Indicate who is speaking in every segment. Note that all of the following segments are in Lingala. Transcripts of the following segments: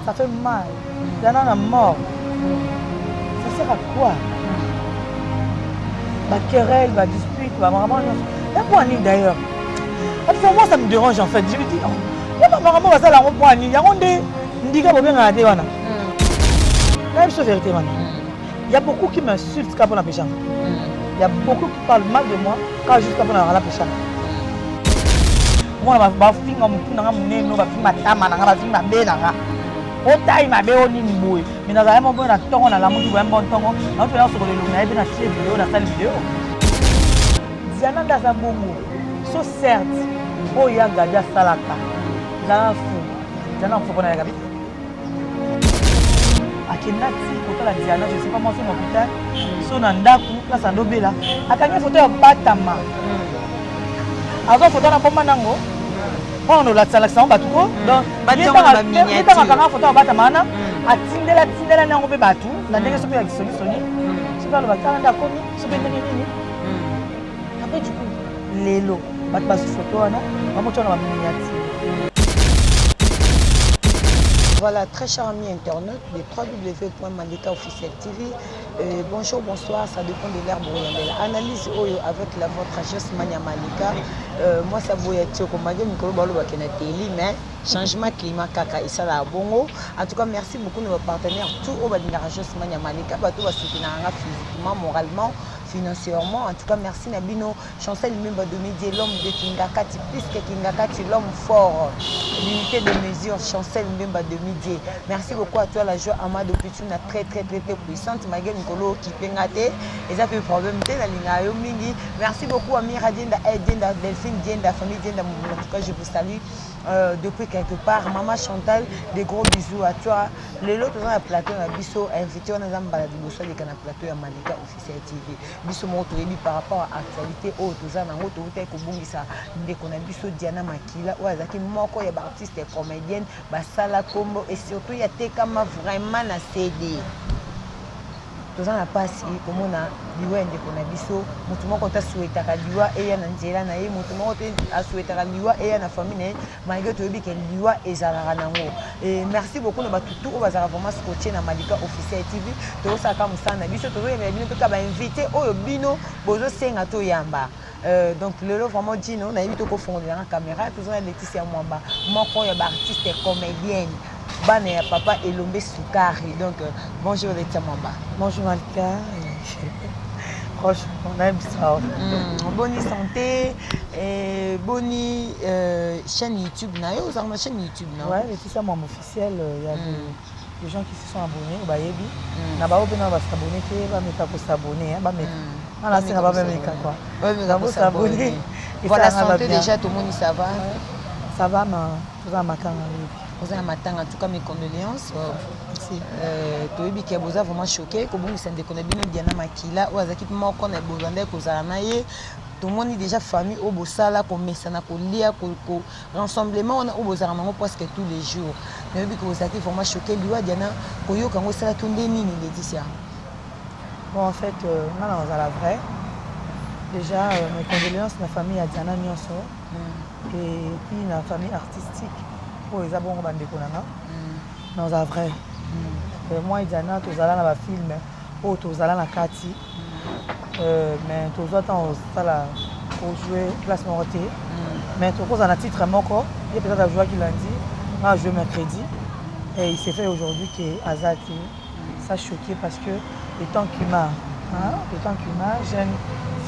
Speaker 1: Ça fait mal. Diana est mort. Ça sert à quoi? Ma querelle, ma dispute, ma maman. Il y a quoi d'ailleurs? Pour moi, ça me dérange en fait. Je me dis, il y a ma maman, ça la rend point. Il y a un des. Il y a vérité, man. Il y a beaucoup qui m'insultent quand on a péché. Il y a beaucoup qui parlent mal de moi quand juste quand on a péché. Moi, je vais faire des choses, je vais faire des choses, je vais faire des choses. Otaï ma bé oni mboué mais na zala mo bona tongo na lamu ki bon tongo na to ya so le na ebe na tie vidéo na salle vidéo Diana ndaza bongo so certes o ya gadia salaka za fu Diana faut qu'on aille gabi akenati photo la Diana je sais pas moi sur mon hôpital so na ndaku la sando bela akanya photo ya batama azo photo na pomba nango on a la sélection batuko donc il est dans la photo à batamana a tindela nango be batu na ndenge sope ya kisoni c'est pas le batana ndakomi sope ndenge après du coup lelo bat bas photo na maman tona ba miniature.
Speaker 2: Voilà, très chers amis internautes de www.malika officiel TV. Bonjour, bonsoir, ça dépend de l'herbe orientale. Analyse Oyo avec la votre agence Mania Malika. Moi, ça vous est sûr que mais changement climat kaka et ça là bongo. En tout cas, merci beaucoup de vos partenaires. Tout au bas de l'agence Mania Malika. Tout va soutenir physiquement, moralement, financièrement. En tout cas, merci Nabino. Chancel même de médier l'homme de Kingakati, plus que Kingakati, l'homme fort. L'unité de mesure, Chancel même de médier. Merci beaucoup à toi, la joie Amado Pichou, très puissante. Maguel Nkolo qui pengate. Et ça fait problème. Merci beaucoup à Mira Dienda, Dienda, Delphine Dienda, famille Dienda. En tout cas, je vous salue. Depuis quelque part, Maman Chantal, des gros bisous à toi. Les autres dans le plateau, Bisso invité, on a un balade de plateau à Malika officiel TV. Bisso Motorébi par rapport à l'actualité, Tozan, en haut, Tobungisa, Ndekona Bisso Diana Makila, Ouazaki Moko, il y a artistes et comédiennes, Basala Combo, et surtout il y a Tekama vraiment na CD. Tozan a passé, comme on a liwa Ndekona Bisso, Moutoumoko t'a souhaité à liwa et ya Nangela Nae, Moutoumoko a souhaité à liwa et ya na famille, malgré tout, il y a liwa et Zalaranango. Et merci beaucoup de tout, on va vraiment scotcher dans Malika officiel TV. Tout ça comme ça, na Bisso, tout le monde peut inviter au Bino, Bozo Sengato Yamba. Donc le lot vraiment dit non, on a eu tout confondre la caméra, tout ça Laetitia Mwamba. Moi quand il y a artiste et comédienne, Bane papa Elombe Soukari. Donc bonjour Laetitia Mwamba.
Speaker 1: Bonjour Malika. Franchement, on aime ça.
Speaker 2: Bonne santé et bonne chaîne YouTube. Vous avez une chaîne YouTube, non?
Speaker 1: Ouais, Laetitia Mwamba officiel, il y a des gens qui se sont abonnés au Bayebi. Na ba obena ba s'abonner ke ba meka ko s'abonner, ba meka. Ah c'est pas même meka quoi.
Speaker 2: Ouais, mais vous s'abonner. Voilà, santé déjà tout le monde ça va.
Speaker 1: Ça va mais tout ça makanga.
Speaker 2: Vous avez matin en tout cas mes condoléances. Toyebi ki boza vraiment choqué ko bongi sende ko na bino Diana Makila ou azaki moko na bozande ko zala na ye. Tout le monde déjà famille au bosala ko mesana ko lia ko rassemblement on a au bozala nango presque tous les jours. Toyebi ko bozaki vraiment choqué liwa Diana ko yo kango sala tunde nini Laetitia.
Speaker 1: Bon en fait on a la vraie. Déjà mes condoléances ma famille à Diana Nyonso et puis la famille artistique pour les abonnés bande konanga. Non la vraie. Moi et Diana tozala na ba film o tozala na kati mais tozwa tant sala pour jouer place Moroté mais to cause un titre moko il y a peut-être à jouer qui lundi on a joué mercredi et il s'est fait aujourd'hui que Azati ça choqué parce que le temps qu'humain jeune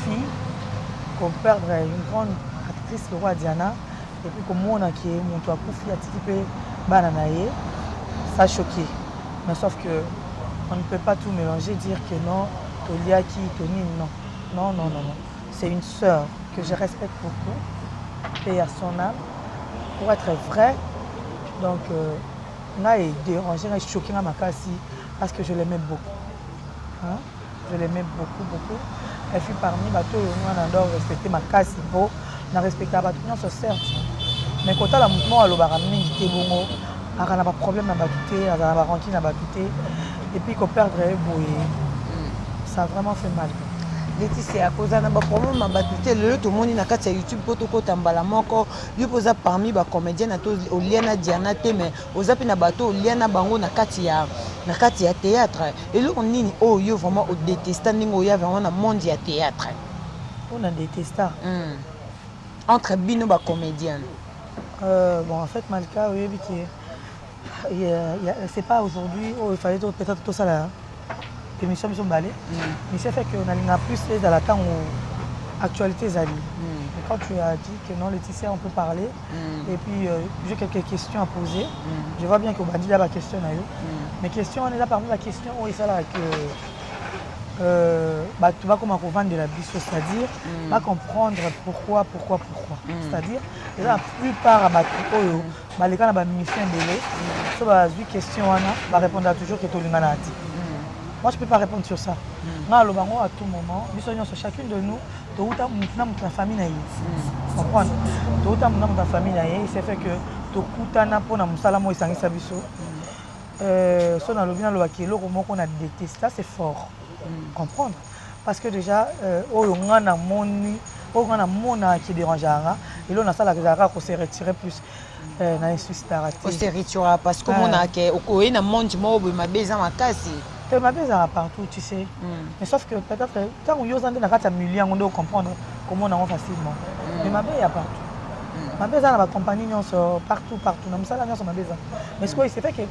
Speaker 1: fille qu'on perdre une grande actrice le roi Diana et puis comme on a qui est mon toi pour faire petit bananaye ça choqué. Mais sauf que on ne peut pas tout mélanger, dire que non, Toliaki, Tony, non. C'est une sœur que je respecte beaucoup, et à son âme, pour être vrai. Donc, on a dérangé, on a choqué ma cassie parce que je l'aimais beaucoup. Hein? Je l'aimais beaucoup. Elle fut parmi les bateaux, on adore respecter ma cassie, on a respecté la bateau, certes. Mais quand on a mouvement à l'obaramine, il était bon. Il n'y a pas de problème à battre, il n'y a pas de rancune à battre. Et puis qu'on perdrait, ça a vraiment fait mal.
Speaker 2: Laetitia akoza na ba problème ma batute le tout monde na kati ya YouTube poto ko tambala moko lui posa parmi ba comédien na to Oliana Diana te mais oza pe na bato Oliana bango na kati ya théâtre et là on nini oh yo vraiment au détesta ningo ya vraiment na monde ya théâtre
Speaker 1: on a détesta
Speaker 2: entre bino ba comédien
Speaker 1: bon en fait Malika oui c'est pas aujourd'hui il fallait peut-être tout ça là émission mission balé mais c'est fait qu'on a plus dans la temps où actualité zali mais quand tu as dit que non Laetitia on peut parler et puis j'ai quelques questions à poser je vois bien que on dit là la question là mais question on est là parmi la question où il ça là que tu vas comment vendre de la biso c'est-à-dire va comprendre pourquoi c'est-à-dire la plupart à bateau les gens na mission belé so ba vu question wana va répondre toujours que tolingana ati. Moi, je ne peux pas répondre sur ça. Moi, à tout moment, chacune de nous, notre famille, comprendre. Notre famille, il s'est fait que tout pour nous salamo et sangi sabiso. So na lobina lobaki lo qu'on a détesté, ça c'est fort. Comprendre. Parce que déjà, on a moni, on a mona qui dérange et là on a ça la qu'on s'est retiré plus. Na insustarati.
Speaker 2: On s'est retiré parce que on a que au na monde mobo ma beza makasi.
Speaker 1: Ma belle partout, tu sais. Mais sauf que peut-être quand on ose dans un million, on doit comprendre comment on a facilement. Mais ma belle est partout. Ma belle a compagnie partout. Nous sommes là sur ma belle. Mais ce qui s'est fait que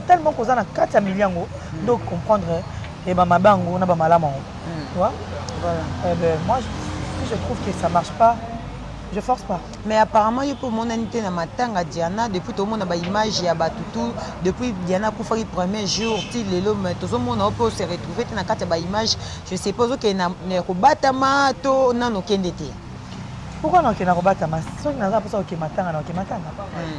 Speaker 1: tellement qu'on a 4 millions, on doit comprendre et ma bango, on a mal à moi. Tu vois? Moi, je trouve que ça marche pas. Je force pas.
Speaker 2: Mais apparemment, il y a pour mon anité na matanga Diana depuis tout le monde a ba image ya batutu depuis Diana pour faire le premier jour il le mais tout le monde peut se retrouver na kati ba image je suppose que na robatama to nano kendete.
Speaker 1: Pourquoi non kena robatama? Ceux qui n'ont pas ça ok matanga na ok matanga.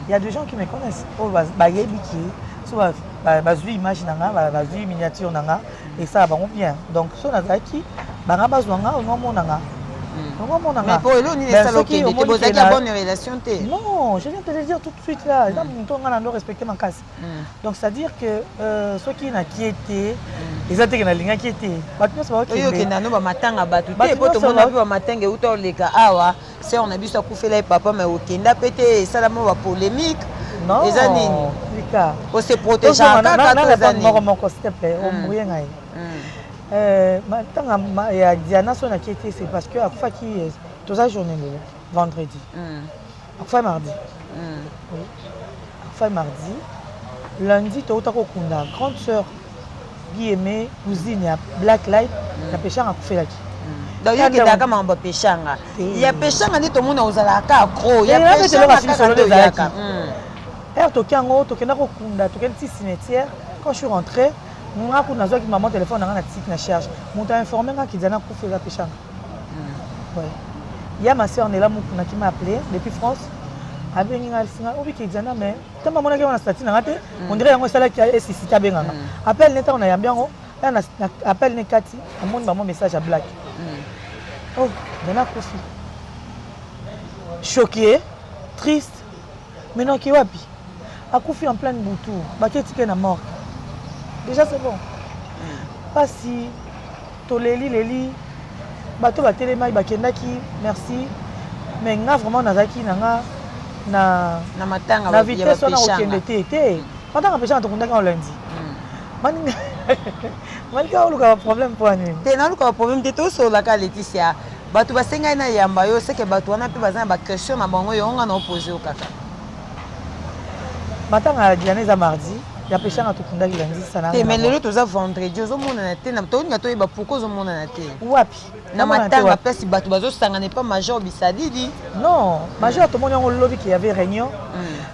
Speaker 1: Il y a des gens qui me connaissent. Oh ba yebi ki so ba vu image nanga ba vu miniature nanga et ça va bien. Donc so na zaki ba nga bazwanga au nom nanga.
Speaker 2: Mais pour eux, on est une bonne relation.
Speaker 1: Non, je viens de te le dire tout de suite là. On doit respecter ma casse. Donc c'est-à-dire que ceux qui n'ont qui été, ils ont été dans la qui était.
Speaker 2: Si on a vu ça couper les papas, mais au Kenya, pété, ça la mot polémique.
Speaker 1: Non,
Speaker 2: les années. On se protège.
Speaker 1: Diana son inquiété c'est parce que à fois qui toute la journée vendredi à fois mardi à fois mardi lundi tu as kunda grande sœur Guillemé cousine ya Black Light la péchanga a fait là
Speaker 2: donc il y a que d'accord mais on péchanga il y a péchanga ni tout le monde ozala ka gros il y a
Speaker 1: péchanga solo de zaka to kango to kenda ko kunda to kenda cimetière quand je suis rentré moi pour nazo qui maman téléphone na tique na charge mon t'a informé nga ki Diana ko faire la péchanga ouais il y a ma sœur Nela Mukuna qui m'a appelé depuis France avec nga singa obi ki Diana mais tant maman na na statut na te on dirait yango sala ki SCC ta benga appelle neta on a yambiango na appelle ne kati amoni maman message à Black oh Diana ko choqué triste maintenant qui wapi akufi en pleine boutou baketike na mort. Déjà c'est bon. Pas si Leli, bateau ba téléma bakendaki, merci. Mais nga vraiment nazaki nanga na
Speaker 2: matanga
Speaker 1: na vitesse on a okende té. Matanga péchanga to kundaka lundi. Mani Malika oluka problème pour ani.
Speaker 2: Té na oluka problème té to so la ka Laetitia. Bato basenga na yamba yo c'est que bato wana pe bazana ba question na bango yo nga na opposer au kaka.
Speaker 1: Matanga Diana za mardi. Il y a péché à tout le monde ça n'a
Speaker 2: rien. Mais le tout ça vendredi, aux hommes on a été, n'a pas eu gâteau et bah pourquoi aux hommes on a été.
Speaker 1: Wapi.
Speaker 2: Na matin la place si bateau bazo ça n'est pas major bisadidi.
Speaker 1: Non, major tout le monde on lobby qu'il y avait réunion.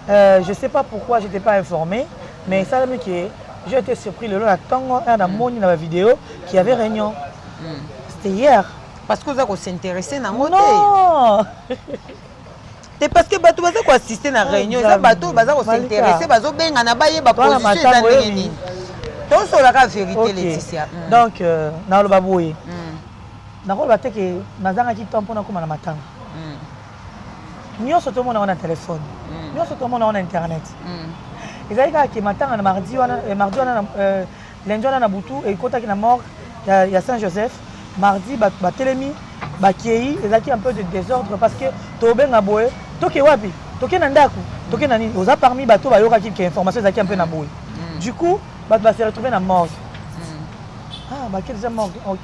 Speaker 1: Je sais pas pourquoi j'étais pas informé, mais ça me qui j'ai été surpris le long la tango un a moni dans la vidéo qu'il y avait réunion. C'était hier.
Speaker 2: Parce que vous avez s'intéressé dans mon
Speaker 1: Non.
Speaker 2: C'est parce que bateau baza ko assister na réunion ça bateau baza ko s'intéresser bazo benga na baye ba position za ndenge to so la ka vérité Laetitia
Speaker 1: donc na lo baboye na ko bateke nazanga ki tempo na ko na matanga nyonso to mona na téléphone nyonso to mona na internet ezalika ki matanga na mardi wana lundi wana na butu et kota ki na mort ya Saint Joseph mardi batelemi bakei ezalaki un peu de désordre parce que tobenga boye toke wapi toke na ndako toke na nini oza parmi bato bayokaki ke information ezalaki un peu na boye du coup bato base retrouvé na morgue ah bake déjà morgue ok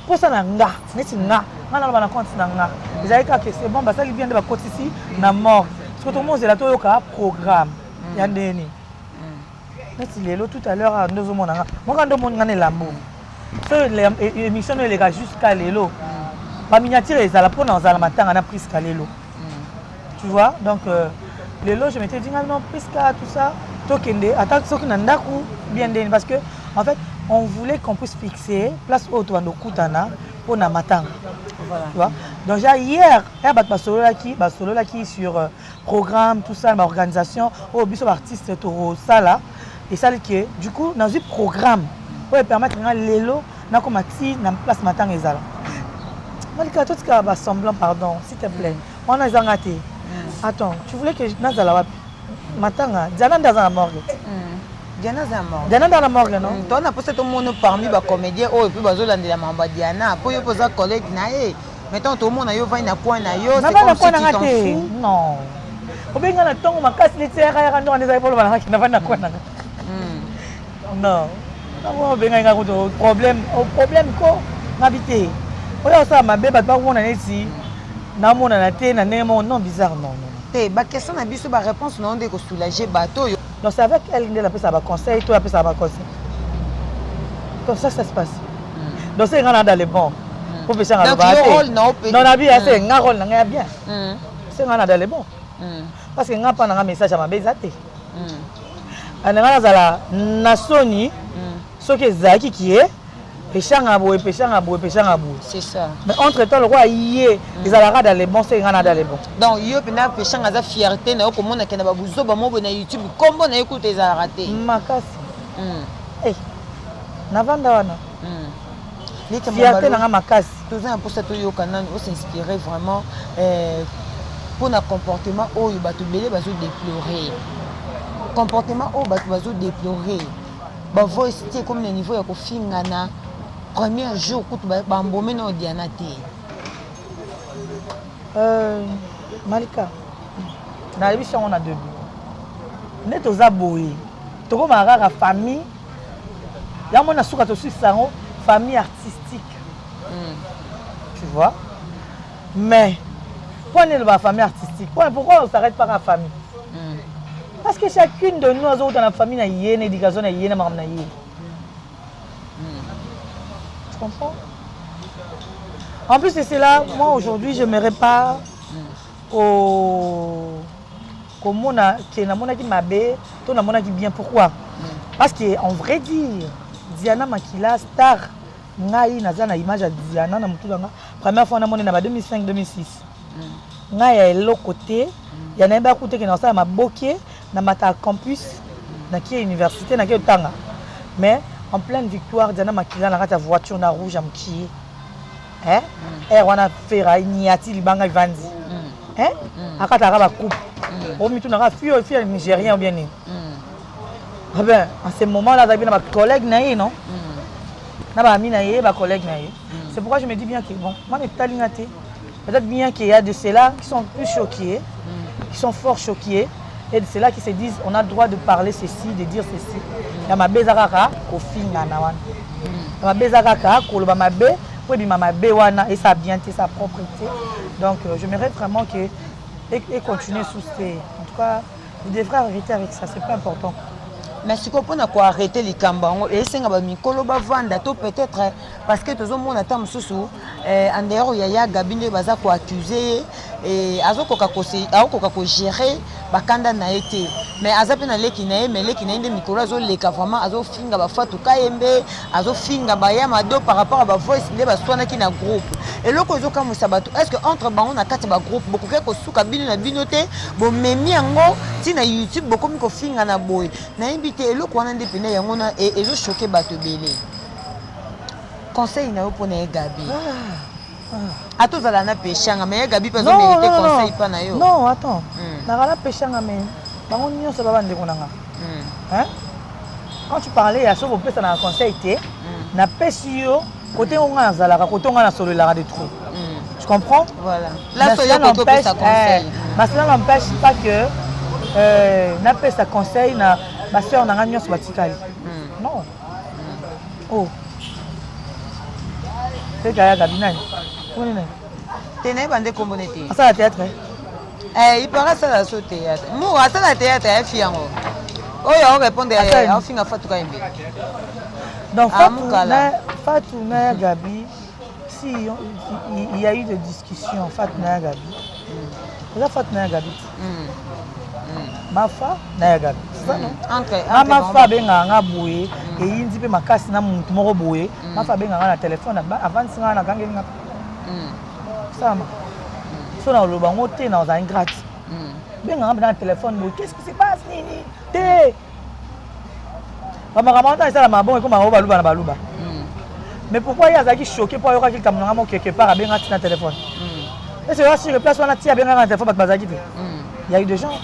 Speaker 1: pour ça na nga neti nga naloba na compte na nga ezalaki kaka c'est bon basali bien nde bakotisi na morgue parce que tout le monde ezala toyoka programme ya ndeni neti lelo tout à l'heure ndozomona nga moka ndomoni nga na elambo so émission eleka jusqu'à lelo baminiature ezala mpona ozala matanga na priska lelo tu vois donc lelo je m'étais dit non priska tout ça tokende attaque soki na ndako bien ndeni parce que en fait on voulait qu'on puisse fixer place où tu as nos koutana pour na matanga voilà tu vois donc déjà hier basolo qui sur programme tout ça l'organisation au biso artiste to sala et ça que du coup dans un programme pour permettre à lelo na comme ti na place matanga ezala malika tout cas ba semblant pardon s'il te plaît on a zangaté attends tu voulais que nazala wapi matanga Diana dans la morgue
Speaker 2: Diana za morgue
Speaker 1: Diana dans la morgue non
Speaker 2: toi on a posé tout le monde parmi ba comédien oh et puis bazolandela mamba Diana pour yo poser collègue na mettons tout le monde yo va na coin na yo
Speaker 1: c'est comme si tu t'en fous non obenga na tongo makasi litera ya ndo ndeza ipolo bana na vana kwa na non non obenga nga ko problème ko ngabité oya ça mabe ba ba wona neti na mona na te na nemo non bizarre non
Speaker 2: te ba question na biso ba réponse non de ko soulager bateau
Speaker 1: donc c'est avec elle qui a ça conseil toi appelle ça conseil comme ça se passe donc c'est ngana dans les bons pour faire ça non na bien c'est nga rôle na bien c'est ngana dans les bons parce que nga pa na message à ma bezate ana zala na soni soki ezaki qui est péchanga boue
Speaker 2: c'est ça
Speaker 1: mais entre temps le roi yé ezalaka dans les bons c'est ngana dans les bons
Speaker 2: donc yo pena péchanga za fierté na ko mona ke na babuzo ba mobo na YouTube kombo na écoute ezalaka te
Speaker 1: makasi eh na vanda wana fierté na makasi
Speaker 2: tout ça pour ça to yo kanani on s'inspirer vraiment pour un comportement où il va te belé bazo déplorer comportement où bazo déplorer ba voice c'est comme le niveau ya ko fingana premier jour kutu ba mbomé na Diana te
Speaker 1: Malika na l'émission on a deux net aux aboyé to ko maraka famille ya mona suka to sango famille artistique tu vois mais pourquoi on est la famille artistique pourquoi on s'arrête pas à la famille parce que chacune de nous dans la famille a une éducation a une maman na yé tu comprends en plus de cela moi aujourd'hui je m'aimerais pas au mona qui na mona qui mabe to na mona qui bien pourquoi parce que en vrai dire Diana Makila star ngai nazana image à Diana na mutu nga première fois na mona na 2005 2006 ngai ya l'autre côté ya na ba côté que na ça ma boké na mata campus na qui université na qui tanga mais en pleine victoire Diana Makila na ta voiture na rouge am qui hein wana fera niati libanga vandi hein akata ba coupe au mitu na fille nigérien ou bien ni ah ben en ce moment là j'avais ma collègue naïe non na ba ami naïe ba collègue naïe c'est pourquoi je me dis bien que bon moi mes talingaté peut-être bien qu'il y a de ceux-là qui sont plus choqués qui sont fort choqués et de ceux-là qui se disent on a le droit de parler ceci de dire ceci ya mabezaka ko finga na wana ya mabezaka ko lo ba mabe pour bi mabe wana et sa bien sa propreté donc je m'aimerais vraiment que et continuer sous ces en tout cas il devrait arrêter avec ça c'est pas important.
Speaker 2: Merci pour na ko arrêter les kambango et senga ba mikolo ba vanda to peut-être parce que tozo mona ta mususu en dehors ya Gabine baza ko accuser et azokoka ko gérer bakanda na été mais azape na leki na mais leki na inde mikolo azo leka vraiment azo finga ba fatu kayembe azo finga ba ya mado par rapport à ba voice nde ba swana ki na groupe et loko zo kamu sabato est-ce que entre bango na kati ba groupe beaucoup ko suka bino na binote bo memi yango ti na YouTube beaucoup mi ko finga na boy na invité eloko wana nde pene yango na ezo choquer bato belé conseil na yo pona Gabi attends ça na péchanga mais Gabi pas mérité conseil pas na yo
Speaker 1: non attends na la péchanga mais bango nyonso ba bande konanga hein quand tu parlais à ça on peut ça na conseil té na pesi yo Côté on a zalaka, côté on a sur le lara de trop. Tu comprends?
Speaker 2: Voilà. Là, cela n'empêche ça conseil.
Speaker 1: Mais cela n'empêche pas que n'a pas ça conseil na ma soeur n'a rien sur Batikali. Non. Oh. C'est Gaïa Gabinani. Comment est-ce?
Speaker 2: Tu n'es pas de communauté.
Speaker 1: Ça la théâtre.
Speaker 2: Il paraît ça la théâtre. Moi, ça la théâtre est fier. Oh, il répond à fin à Fatou Kaimbe.
Speaker 1: Donc Fatou na Gabi, si il y a eu des discussions Fatou na Gabi. Déjà Fatou na Gabi. Mafa na Gabi. C'est ça non? Mafa benga nga boye et indi pe makasi na muntu moko boye. Mafa benga nga na téléphone avant singa na gangi nga. Ça ma. So na lo bango te na za ingrate. Benga nga na téléphone boye. Qu'est-ce qui se passe nini? Te. Maman ça la mabon et comme on va luba na baluba. Mais pourquoi il y a zaki choqué pour avoir quelqu'un qui quelque part à benga na téléphone? Et c'est là sur le place on a tia benga na téléphone ba zaki te. Il y a eu des gens.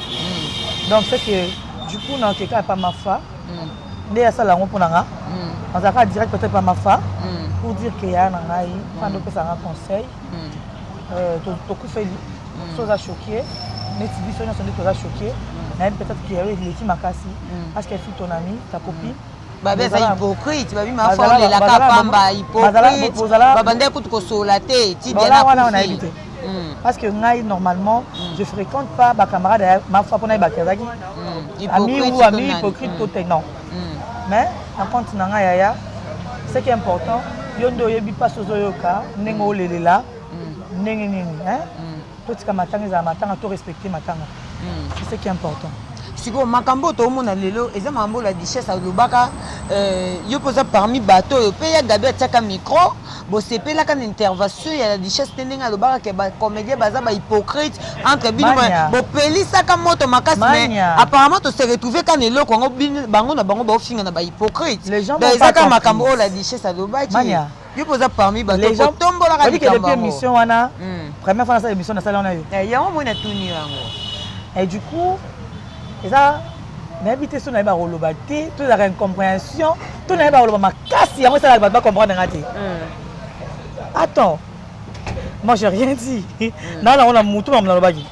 Speaker 1: Donc c'est que du coup non quelqu'un pas ma fa. Né à ça là on pour nanga. On a direct peut-être pas ma fa pour dire qu'il y a nanga yi quand on peut ça un conseil. To ku fait chose à choquer. Mais si biso on sont déjà choqué. Mais peut-être qu'il y a eu les qui makasi parce qu'elle fut ton ami, ta copine.
Speaker 2: Babe ça hypocrite, babi ma fa on la kapamba hypocrite. Babande ko to solate, ti bien na ko.
Speaker 1: Parce que normalement, je ne fréquente pas ma camarade, ma foi pour naïba kezaki. Ami ou ami hypocrite côté non. Mais en compte nanga yaya, ce qui est important, yondo yebi pas sozo yoka, nengo lelela, nengi nini, hein? Tout ce que matanga za matanga, tout respecter matanga. C'est ce qui est important.
Speaker 2: Siko makambo to mona lelo eza mambo la duchesse alobaka yo posa parmi bateau yo pe ya Gabi ataka micro bo sepela kan intervention ya la duchesse tendenga alobaka ke ba comédien baza ba hypocrite entre bino bo pelisa ka moto makasi mais apparemment to se retrouver kan eloko ngo bango na bango ba ofinga na ba hypocrite eza ka makambo la duchesse alobaki yo posa parmi bateau ko tombola ka
Speaker 1: likambo depuis émission wana première fois na sa émission na sala na yo
Speaker 2: yango mona tuni yango
Speaker 1: et du coup et ça, n'habitez sur la rolobati, toute la incompréhension, tout la rolobama casse, moi ça va pas comprendre raté. Attends, moi j'ai rien dit. Non, on a moutou dans le bagi.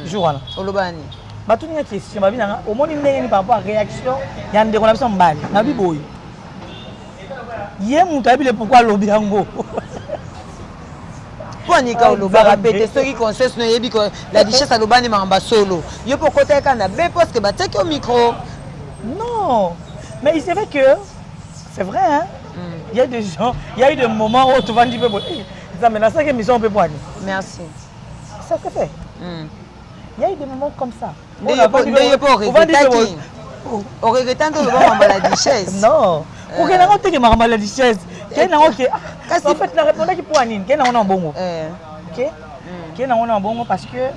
Speaker 1: Jour là.
Speaker 2: Olobani.
Speaker 1: Bah tout une question, bah bien, au moins il n'y a pas rapport à réaction, il y a une déconnexion mal. Nabi boy. Hier moutou habile pourquoi lobiango.
Speaker 2: Ponika oloba répéter ceux qui conseillent no yebi ko la duchesse alobani mamba solo. Yo poko teka na be parce que bataki au micro.
Speaker 1: Non. Mais il c'est vrai que c'est vrai hein. Il y a des gens, il y a eu des moments où tu vas dire ça mais dans cette émission on peut pas.
Speaker 2: Merci.
Speaker 1: Ça se fait. Il y a eu des moments comme ça.
Speaker 2: On va regretter. On regrette de le voir la duchesse.
Speaker 1: Non. Pour que n'importe qui m'a la duchesse. Qu'est-ce que en fait la réponse qui pour Anine, qu'est-ce qu'on a en bongo. OK? Qu'est-ce qu'on a en bongo parce que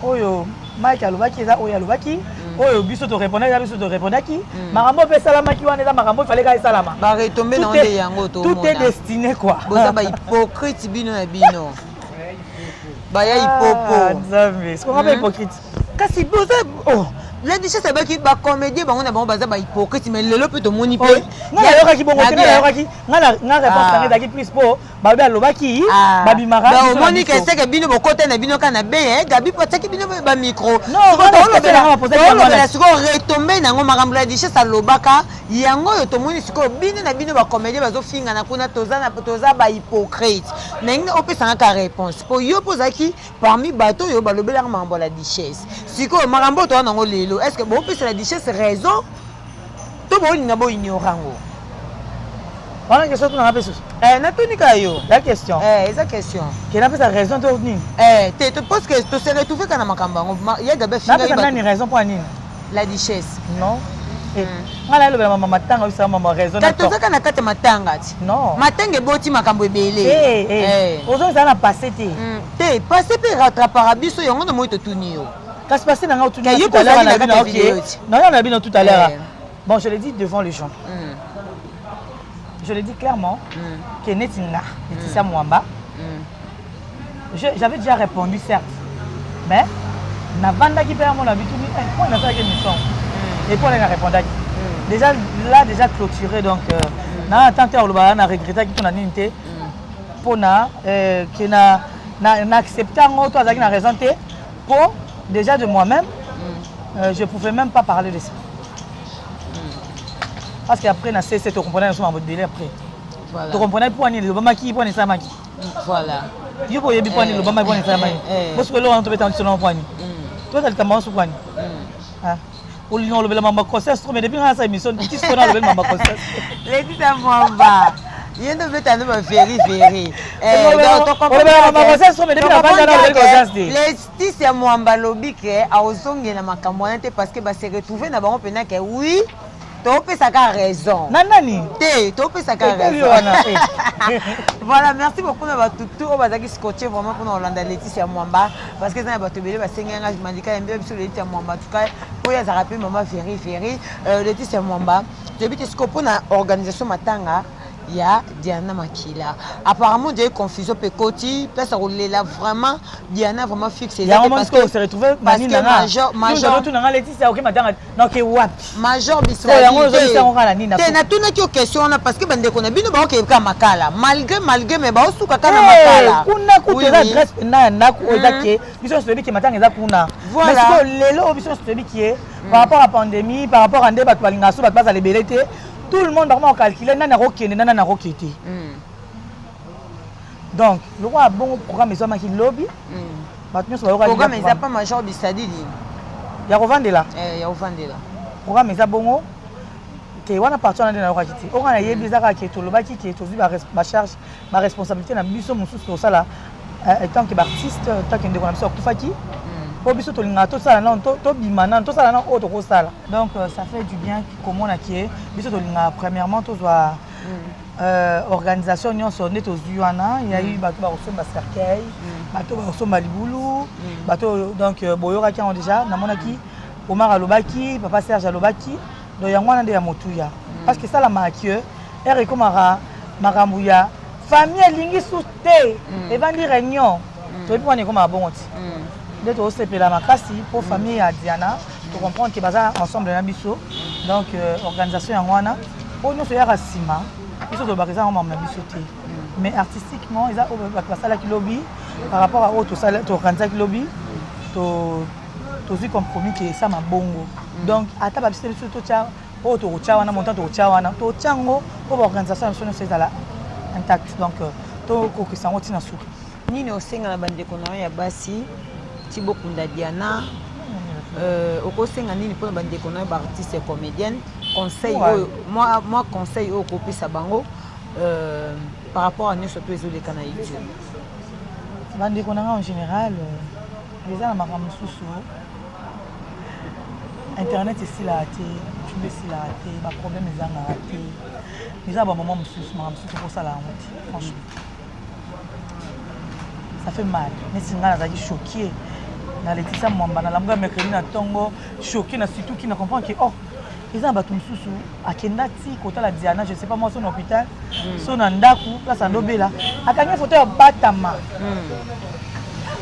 Speaker 1: oyo Mike alobaki eza oyo alobaki oyo biso to répondre biso to répondre qui marambo pe salama ki wana eza marambo il fallait ka salama.
Speaker 2: Ba retomber dans des yango to
Speaker 1: tout est destiné quoi.
Speaker 2: Boza ba hypocrite bino na bino. Ba ya hypopo.
Speaker 1: Nzambe, c'est quoi ba hypocrite?
Speaker 2: Kasi boza oh la duchesse abaki ba comédien bango na bango baza ba hypocrite mais lelo peut to moni pe
Speaker 1: ngala yoka ki bongo te ngala yoka ki ngala réponse tangé daki plus po ba ba lobaki ba bimara
Speaker 2: ba moni ke seke bino bokote na bino kana be Gabi potaki bino ba micro
Speaker 1: non on
Speaker 2: poser la siko retomber nango makambo la duchesse alobaka yango yo to moni siko bino na bino ba comédien bazo finga na kuna toza ba hypocrite ninga opesa ka réponse po yo pozaki parmi bato yo ba lobela makambo la duchesse siko makambo to nango lelo. Est-ce que bon peut la duchesse raison tout bon il n'a pas ignorant
Speaker 1: voilà question tu n'as pas sous
Speaker 2: na tonika yo
Speaker 1: la question
Speaker 2: esa question
Speaker 1: qui n'a pas sa raison de venir
Speaker 2: tu penses que tu serais retrouvé kana makamba il y a Gabi
Speaker 1: finga il y a raison pour Anine
Speaker 2: la duchesse
Speaker 1: non ngala le maman matanga bisa maman raison
Speaker 2: na to kana kata matanga
Speaker 1: non
Speaker 2: matanga boti makambo ebele
Speaker 1: ozo ça na passé
Speaker 2: te passé pe rattrapera biso yango na moi to tuni yo.
Speaker 1: Qu'est-ce qui se passe dans tout à l'heure? Non, on a vu tout à l'heure. Bon, je l'ai dit devant les gens. Je l'ai dit clairement que Netinga, Laetitia Mwamba, j'avais déjà répondu, certes. Mais, Navanda qui perd mon habitude, on a fait une émission. Et puis, on a répondu. Déjà, là, déjà clôturé, donc, na tant que oloba na regretter ki tona nini te pona que na accepter ngo to azaki na raison te pour déjà de moi-même je pouvais même pas parler de ça parce que après na cessé te comprendre sur mon délai après voilà tu comprenais pour ani le bamaki pour ani ça maki
Speaker 2: voilà
Speaker 1: yo ko yebi pour ani le bamaki pour ani ça maki parce que là on te met en selon pour ani toi tu as tellement sur pour ani ah ou non le mamba conseil mais depuis ça émission qui se connaît le mamba conseil
Speaker 2: les dit à moi bas il ne veut pas me féri
Speaker 1: les
Speaker 2: si c'est moi mbalobi que a ozonge na makambo na te parce que ba se retrouver na bango pena que oui tu ça a raison
Speaker 1: nanani
Speaker 2: tu ça a raison voilà merci beaucoup na batutu o bazaki scotché vraiment pour Hollande Laetitia Mwamba parce que ça ba tobele ba senga malika mbé biso Laetitia Mwamba en tout cas pour ya rappeler maman féri Laetitia Mwamba depuis que scopo na organisation matanga il y a Diana Makila. Apparemment, il y a eu confusion Pekoti. Place à rouler là, vraiment, Diana vraiment fixée.
Speaker 1: Il y a un moment où on s'est retrouvé.
Speaker 2: Parce que Major. Major Bissouli. Na tuna ki question na parce que bande kona bino ba ko ka makala. Malgré mais ba osuka kana makala.
Speaker 1: Kuna kutoza adresse na ko ezake. Biso se ki matanga eza kuna. Mais ce que lelo biso se ki par rapport à la pandémie, par rapport à ndé ba balinga so ba pas à libérité. Tout le monde va calculer nana rokende nana rokete. Donc le roi a bon programme ils ont marqué lobby.
Speaker 2: Programme ils a pas Major Bisadi.
Speaker 1: Il y a revendre là.
Speaker 2: Il y a revendre là.
Speaker 1: Programme ils a bon que wana parti on a na rokete. On a yé bizarre que to lobaki qui est to ma charge ma responsabilité na biso mususu ça là tant que artiste tant que ndeko na biso kufaki. Donc ça fait du bien comme on a qui est premièrement tout soit organisation il y a eu bateau cercueil bateau Malibulu bateau donc boyoka qui ont déjà na monaki Omar Alobaki papa Serge Alobaki donc yango na ya motuya parce que ça la makieux et comme makambuya famille lingi souté et vandi réunion to pour ne comme bon d'être au CP la makasi pour famille à Diana pour comprendre que baza ensemble na biso donc organisation en wana pour nous faire asima biso to bakeza en na biso te mais artistiquement ils a basala ki lobby par rapport à autre sala to organiser ki lobby to aussi compromis que ça ma bongo donc ata ba biso to tia auto tia wana montant to tia wana to tiango pour organisation sur c'est là intact donc to ko que ça on tina souka
Speaker 2: nini osenga na bande ko na ya basi beaucoup de Diana, au conseil nini pour bande ko na artiste et comédienne conseil moi conseil au copie sabango par rapport à nous surtout les autres canaux YouTube
Speaker 1: bande ko na en général les gens makambo susu internet ici là raté YouTube ici là raté ba problème les gens raté les gens ba moment susu makambo susu pour ça la honte franchement ça fait mal mais si nga nazaki choqué na Laetitia Mwamba na lamuka mercredi na tongo choqué na surtout qui ne comprend que oh ils ont battu mususu akenda ti kota la Diana je sais pas moi son hôpital son ndaku place andobela akangi photo ya batama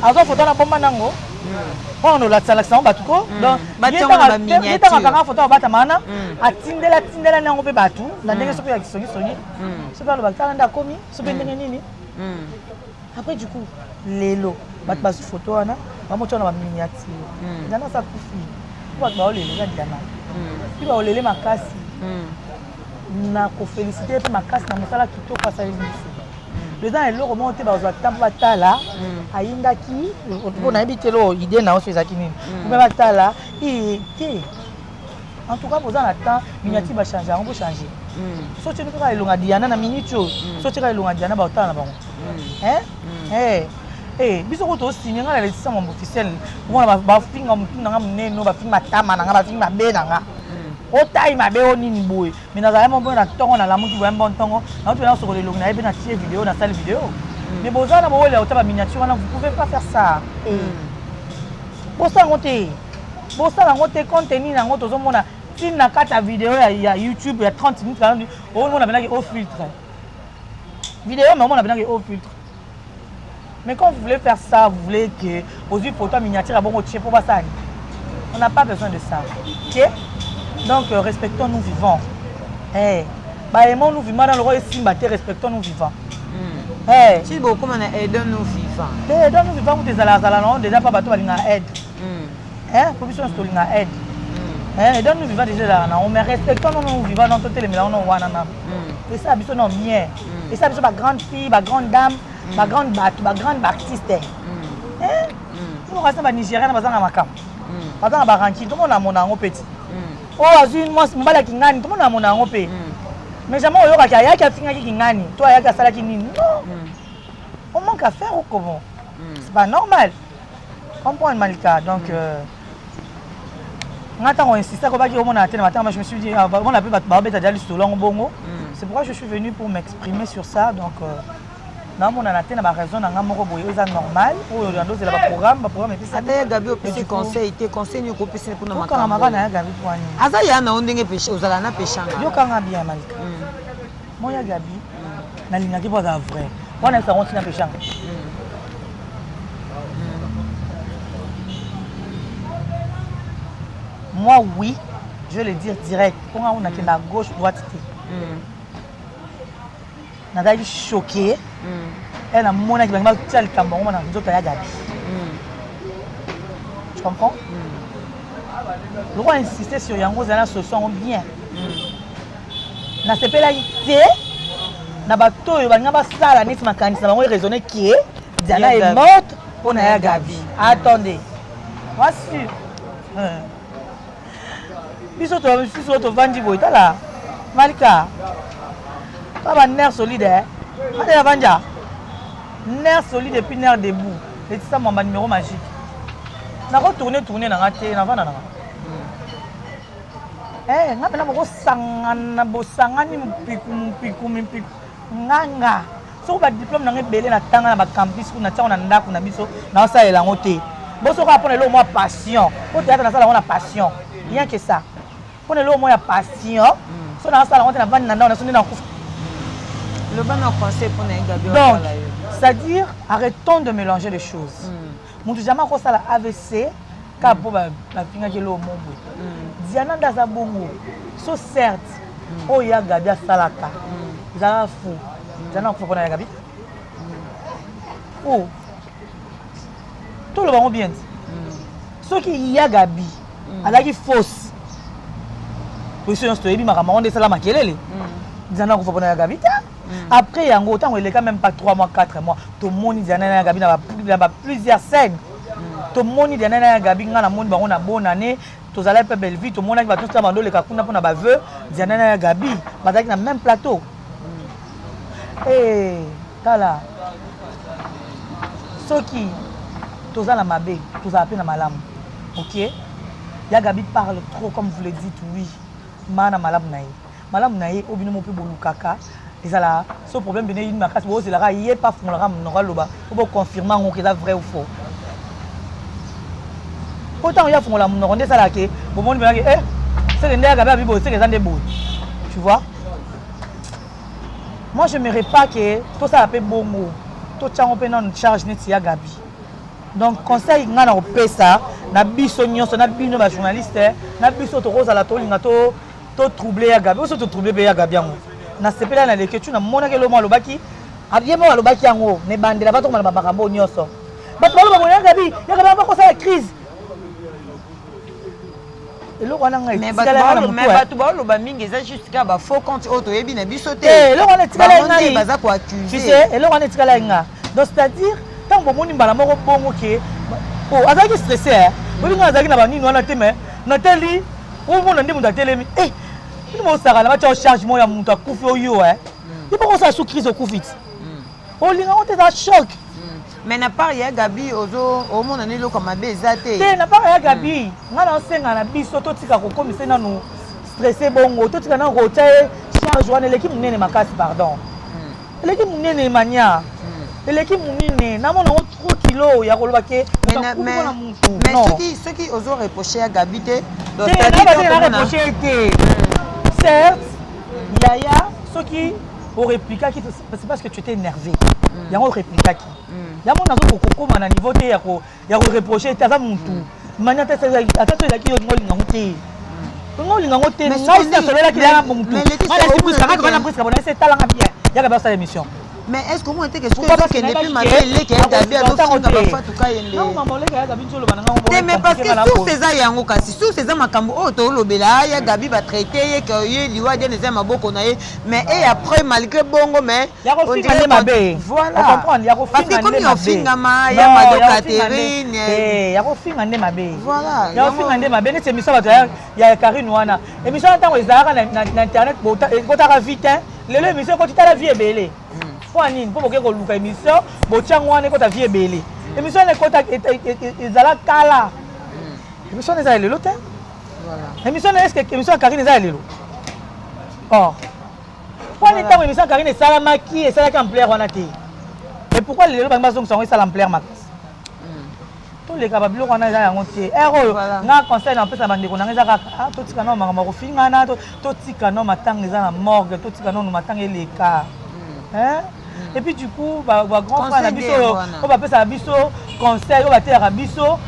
Speaker 1: azo photo na bomba nango on la sélection batuko donc batama miniature kanga photo ya batama na atindela nango pe batu na ndenge soki ya kisongi soki lo bakala nda komi soki ndenge nini après du coup lelo bat bas photo wana bamoto na ba miniature Diana sa kufi ba olele ga Diana ba olele makasi na ko féliciter pe makasi na mosala kitoko asali biso les gens eloko monte ba ozwa tambo batala ayindaki on a habité lo idée na oso ezaki nini mais batala te en tout cas vous en temps miniature ba changer on peut changer so tu peux elonga Diana na miniature so tu elonga Diana ba otala na bango biso ko to signer nga la Laetitia Mwamba officiel mona ba finga mutu nga muneno ba finga matama nga ba finga mabe nga o taille mabe o nini boye mais na za mo bona tongo na lamuki bo bon tongo na to na soko le longa ebe na tie vidéo na salle vidéo mais boza na bo le otaba miniature wana vous pouvez pas faire ça bosa ngote contenu na ngoto zo mona tin na kata vidéo ya YouTube ya 30 minutes quand même o mona benaki au filtre vidéo mais on mona benaki au filtre. Mais quand vous voulez faire ça, vous voulez que vos yeux photos miniatures à bon pour ça. On n'a pas besoin de ça. Ok? Donc respectons, nous vivons. aimons-nous vivants dans le roi et Simba, respectons-nous vivants.
Speaker 2: Si beaucoup de aidons-nous vivants.
Speaker 1: Aidons-nous vivants, vous êtes déjà pas bateau à aide. Proposition de aide. Aidons-nous vivants déjà là, mais respectons-nous vivants dans toutes les mélanges. Et ça, c'est non bien. Et ça, c'est ma grande fille, ma grande dame, ma grande artiste. Nous restons Nigériens, nous sommes en Makam. Nous sommes en Baranki, tout le monde a mon ango petit. Oh, azul, moi, je suis Kingani, tout le monde a mon ango petit. Mais jamais on y a qui a fini Kingani, toi, il y a qui a qui non. On manque à faire ou comment? C'est pas normal. Comprends Malika, donc. On insiste à je me suis dit, on a pu bongo. C'est pourquoi je suis venu pour m'exprimer sur ça. Donc, on a raison, on a normal. Pour le programme,
Speaker 2: et Gabi au petit conseil, tes conseils nous copier pour nous
Speaker 1: makambo. Gabi pour ani.
Speaker 2: Aza ya na ondenge pêche, aux alana pêchanga.
Speaker 1: Yo kanga bien Malika. Moi ya Gabi, na linaki pour ça vrai. On a ça on s'y na pêchanga. Moi, oui, je vais le dire direct. Pour moi, on a la gauche, droite. On a été choqué. Elle a mon avis, elle a le Cameroun, on a dit Gabi. Tu comprends? Le roi a insisté sur Yango Zana se sent bien. Na CP la été, na bateau, il y a un sale, il y a un mécanisme, on a raisonné qui est Diana est morte pour Naya Gabi. Attendez. Voici. Biso to vandi boy tala Malika pas nerf solide on est vanja nerf solide et puis nerf debout et ça mon numéro magique na ko tourner na ngate na vana na ngapela boko sangana bosangani mpiku nganga so ba diplôme na ngebele na tanga na ba campus na tanga na ndako na biso na ça ela ngote boso ka pona le moi passion au théâtre na ça on a passion rien que ça. Pour le moins patient, so dans ça on a vendre na on a
Speaker 2: le bon conseil pour Gabi.
Speaker 1: Donc, c'est-à-dire arrêtons de mélanger les choses. Mon jamais ko ça la AVC ka po ba pinga ke lo mombo. Diana ndaza bongo. So certes, o ya Gabi salaka. Za fou. Diana ko pona Gabi. Oh. Tout le monde bien. Ce qui y a Gabi, elle a qui fausse. Position story bi makama on de sala makelele. Diana ko pona Gabi ta. Après yango tant il est quand même pas 3 mois 4 mois. Tout le monde Diana Gabi na plusieurs scènes. Tout le monde Diana Gabi ngana monde bango na bonne année. Tous allez pas belle vie, tout le monde va tout ça bando le kakuna pour na ba vœu. Diana Gabi, bazaki na même plateau. Eh, tala. Soki tous la mabe, tous appelé na malamu. OK? Ya Gabi parle trop comme vous le dites, oui. Mana malamu naï. Malamu naï obino mo pe bolukaka. Ezala ce problème de une makasi bo zela yé pas fonlara mnora loba. Pour confirmer que c'est vrai ou faux. Autant il y a fonlara mnora ndé sala ke bo moni be eh c'est que ndé Gabi abi bo c'est que ça ndé bo. Tu vois? Moi je n'aimerais pas que tout ça appelle bongo. Tout ça on peut non charge net ya Gabi. Donc conseil ngana opesa na biso nyonso na bino ba journaliste na biso to roza la to linga to troubler ya Gabi. Oso to troubler be ya Gabi yango. Na sepela na leke tu na mona ke lo mo lobaki abiyemo ba lobaki yango ne bandela ba to mala ba makambo nyonso. Ba to ba ya Gabi ba ko sa crise. Mais
Speaker 2: bato ba mingi eza juste ka ba faux compte auto yebi na biso te.
Speaker 1: Eh lo wana tikala ngai
Speaker 2: baza ko accuser.
Speaker 1: Tu sais, et lo wana tikala nga. Donc c'est-à-dire tant bon moni mbala moko bongo ke oh azaki stressé hein. Boli nga azaki na ba nini wana te mais na teli o mona ndi munda telemi eh ni mo sara na ba cha charge mo ya muntu akufi oyo hein. Il pas qu'on ça sous crise au Covid. O linga on te da choc.
Speaker 2: Mais na part ya Gabi ozo o mona ni lo comme abezate.
Speaker 1: Te na part ya Gabi nga na senga na biso to tika ko komisa na no stressé bongo to tika na ko tie charge wana l'équipe munene makasi pardon. L'équipe munene mania. L'équipe munene na mona 3 kilos ya ko lobake
Speaker 2: mais ceux qui ozo reprocher à Gabi te
Speaker 1: donc c'est reprocher te. Certes Yaya ceux qui au répliquer qui c'est parce que tu étais énervé. Il y a un répliquer qui il y a mon azo kokoma na niveau te ya ko reprocher ta za muntu mania te ça attends il a qui yo ngolinga muté ngo lingango te ngai ça solo la kila bongo tout mala si plus kaka bana plus kabona c'est talanga bien yaka ba sa émission
Speaker 2: mais est-ce que moi était que depuis ma belle qui est Gabi à l'office parfois tout cas yende
Speaker 1: non maman le ka Gabi nsolo bananga ngo
Speaker 2: mais parce que sous ces yango kasi sous ces makambo o to lobela ya Gabi va traiter que ye liwa de les maboko na ye mais et après malgré bongo mais
Speaker 1: on dirait mabe
Speaker 2: voilà parce que comme on fingama ya Mado Catherine
Speaker 1: ya ko finga nde mabe
Speaker 2: voilà
Speaker 1: ya ko finga nde mabe ne c'est mission bato ya Karine wana émission ntango ezalaka na internet kotaka vite lelo émission ko titala vie ebele pour nini pour que luka émission botiango wana ko ta vie ebele émission ne ko ta ezala kala émission ezala lelo te
Speaker 2: voilà
Speaker 1: émission est-ce que émission Karine ezala lelo oh pour nini tango émission Karine esalamaki esalaki ampleur wana te et pourquoi lelo bango bazongisa esala ampleur makasi tous les cas biloko wana eza yango te ero nga conseil na pesa bandeko na ngeza kaka totika no makambo kofinga na totika no matanga eza na morgue totika no matanga eleka hein et puis du coup ba grand frère na biso o ba pesa biso conseil o ba terra biso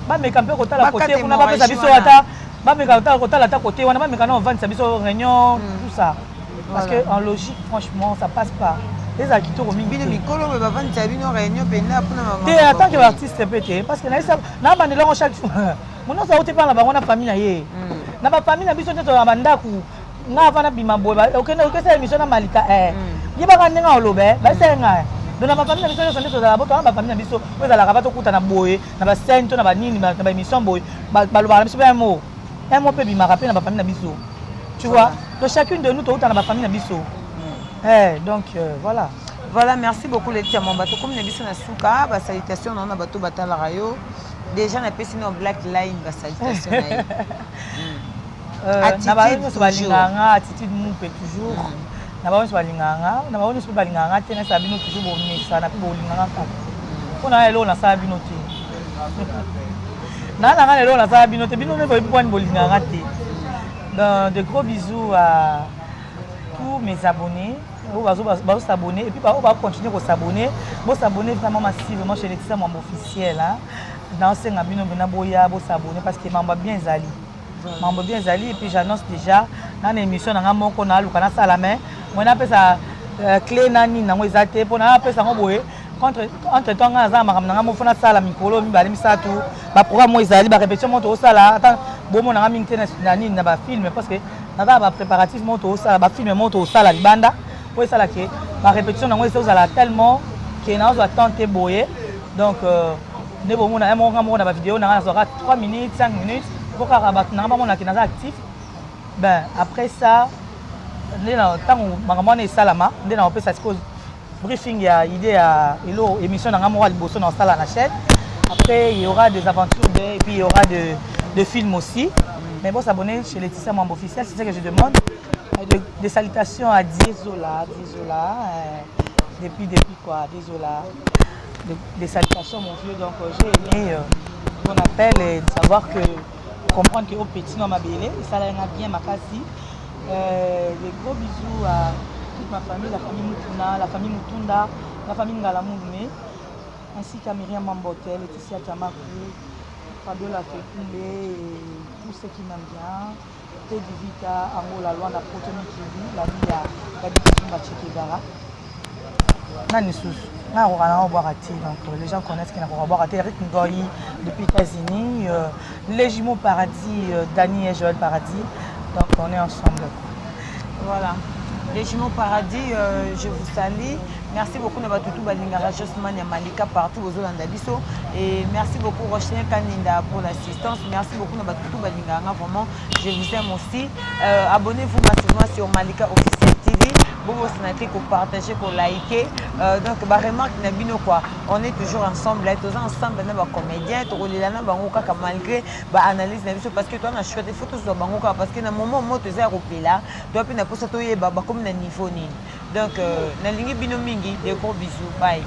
Speaker 1: ba meka mpe kotala côté kuna ba pesa biso ata ba meka kotala ata côté wana ba meka no vendre biso réunion tout ça parce que en logique franchement ça passe pas les akitoko mingi
Speaker 2: bino mikolo ba vendre bino réunion pena pona maman
Speaker 1: te en tant que artiste peut-être parce que na bandela chaque fois mon ça ote parla ba wana famille na ye na ba famille na biso te to bandaku nga vana bima boy ba okende okesa émission na Malika yeba ka ndenga olobe ba senga donc na ba famille na biso so ndeto za ba famille na biso ko za la rabato kuta na boye na ba sento na ba nini na ba émission boye ba loba na biso ba mo pe bima rappeler na ba famille na biso tu vois donc chacune de nous to uta na ba famille na biso donc voilà.
Speaker 2: Voilà, merci beaucoup les petits amambato. Comme nous sommes souka, bah salutations on a bateau batala rayo. Déjà on a passé nos black line, bah salutations.
Speaker 1: Attitude balinganga, attitude moupe toujours. Na ba on balinganga, na ba on se balinganga tena sabino toujours bonisa na po balinganga kaka. Pona elo na sabino te. Na elo na sabino te, bino ne bo bolinganga te. Donc de gros bisous à tous mes abonnés. On va s'abonner et puis on va continuer à s'abonner. On va s'abonner vraiment massivement chez Laetitia Mwamba officiel. Dans ce ngabino benaboya, on s'abonner parce que Mwamba bien zali. Mwamba bien zali et puis j'annonce déjà dans l'émission na ngamo ko na lukana sala main. Moi na pesa clé nani na ngo ezate pour na pesa ngo boye. Entre temps nga makamna ngamo fona sala mikolo mi bali misatu. Ba programme mo ezali ba répétition mo to sala. Attends, bomo na ngami ngtena nani na ba film parce que na ba préparatif mo to sala ba film mo to sala libanda. Oui, ça là que ma répétition dans ça là tellement que nous doit tenter boyer donc ne bon on a un vidéo na aura 3 minutes 5 minutes pour rabattre na on a qui actif ben après ça dans temps maman est salama on peut ça cause briefing ya idée à émission na ngamo liboso na sala na chaîne après il y aura des aventures et puis il y aura de films aussi mais bon s'abonner chez Laetitia Mwamba officiel c'est ça que je demande. Des salutations à Désola, depuis quoi, Désola, des salutations mon vieux, donc j'ai aimé ton appel et de savoir que, comprendre qu'au petit nom m'a belé, ça l'a bien ma cassie. Des gros bisous à toute ma famille, la famille Mutuna, la famille Mutunda, la famille Ngalamoumé, ainsi qu'à Myriam Mambotel, Laetitia Tamakou, Fabiola Fekumbe et tous ceux qui m'aiment bien. Vita, Angola, Luanda, Potomikili, la vie à Gadikimba Tchekegara. Nani sous. Donc les gens connaissent qu'il y a un boire à Eric Ngoyi depuis les États-Unis, les jumeaux Paradis, Dani et Joël Paradis. Donc on est ensemble.
Speaker 2: Voilà. Les jumeaux Paradis, je vous salue. Merci beaucoup de votre Balingara Josman et Malika partout aux Olandabiso. Et merci beaucoup Rochelle Kaninda pour l'assistance. Merci beaucoup de votre Balingara. Vraiment, je vous aime aussi. Abonnez-vous massivement sur Malika Officiel TV. Vous pouvez partager, pour liker. Donc, remarque, on est toujours ensemble. Tous ensemble, on est comédien. Malgré l'analyse, parce que toi, on a choisi des photos sur Bangoka. Parce que dans le moment où tu es européen, là, tu as pu comme niveau. Donc, na lingi bino mingi, des gros bisous. Bye.